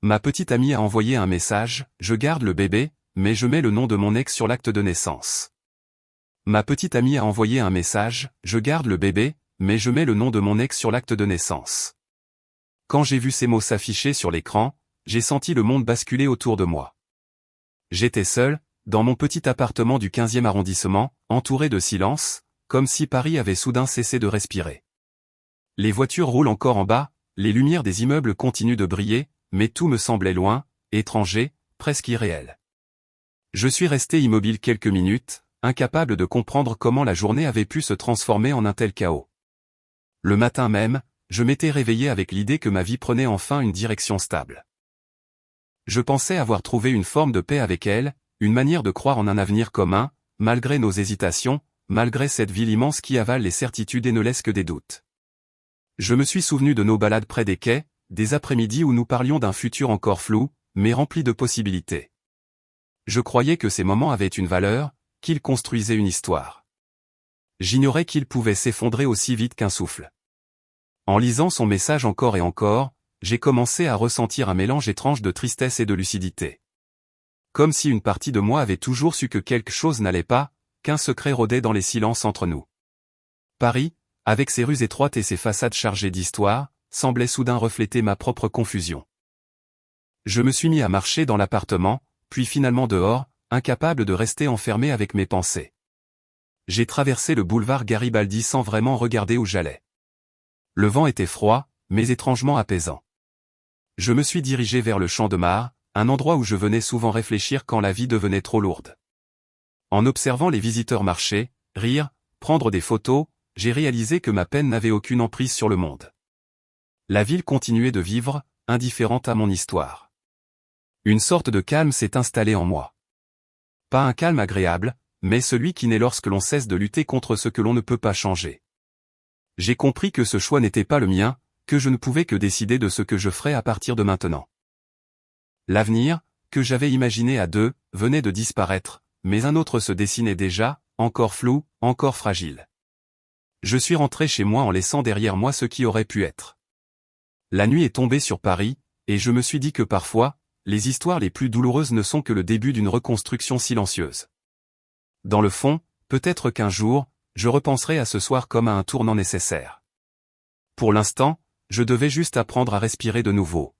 Ma petite amie a envoyé un message, je garde le bébé, mais je mets le nom de mon ex sur l'acte de naissance. Ma petite amie a envoyé un message, je garde le bébé, mais je mets le nom de mon ex sur l'acte de naissance. Quand j'ai vu ces mots s'afficher sur l'écran, j'ai senti le monde basculer autour de moi. J'étais seul, dans mon petit appartement du 15e arrondissement, entouré de silence, comme si Paris avait soudain cessé de respirer. Les voitures roulent encore en bas, les lumières des immeubles continuent de briller, mais tout me semblait loin, étranger, presque irréel. Je suis resté immobile quelques minutes, incapable de comprendre comment la journée avait pu se transformer en un tel chaos. Le matin même, je m'étais réveillé avec l'idée que ma vie prenait enfin une direction stable. Je pensais avoir trouvé une forme de paix avec elle, une manière de croire en un avenir commun, malgré nos hésitations, malgré cette ville immense qui avale les certitudes et ne laisse que des doutes. Je me suis souvenu de nos balades près des quais, des après-midi où nous parlions d'un futur encore flou, mais rempli de possibilités. Je croyais que ces moments avaient une valeur, qu'ils construisaient une histoire. J'ignorais qu'ils pouvaient s'effondrer aussi vite qu'un souffle. En lisant son message encore et encore, j'ai commencé à ressentir un mélange étrange de tristesse et de lucidité. Comme si une partie de moi avait toujours su que quelque chose n'allait pas, qu'un secret rôdait dans les silences entre nous. Paris, avec ses rues étroites et ses façades chargées d'histoire, semblait soudain refléter ma propre confusion. Je me suis mis à marcher dans l'appartement, puis finalement dehors, incapable de rester enfermé avec mes pensées. J'ai traversé le boulevard Garibaldi sans vraiment regarder où j'allais. Le vent était froid, mais étrangement apaisant. Je me suis dirigé vers le Champ de Mars, un endroit où je venais souvent réfléchir quand la vie devenait trop lourde. En observant les visiteurs marcher, rire, prendre des photos, j'ai réalisé que ma peine n'avait aucune emprise sur le monde. La ville continuait de vivre, indifférente à mon histoire. Une sorte de calme s'est installé en moi. Pas un calme agréable, mais celui qui naît lorsque l'on cesse de lutter contre ce que l'on ne peut pas changer. J'ai compris que ce choix n'était pas le mien, que je ne pouvais que décider de ce que je ferais à partir de maintenant. L'avenir, que j'avais imaginé à deux, venait de disparaître, mais un autre se dessinait déjà, encore flou, encore fragile. Je suis rentré chez moi en laissant derrière moi ce qui aurait pu être. La nuit est tombée sur Paris, et je me suis dit que parfois, les histoires les plus douloureuses ne sont que le début d'une reconstruction silencieuse. Dans le fond, peut-être qu'un jour, je repenserai à ce soir comme à un tournant nécessaire. Pour l'instant, je devais juste apprendre à respirer de nouveau.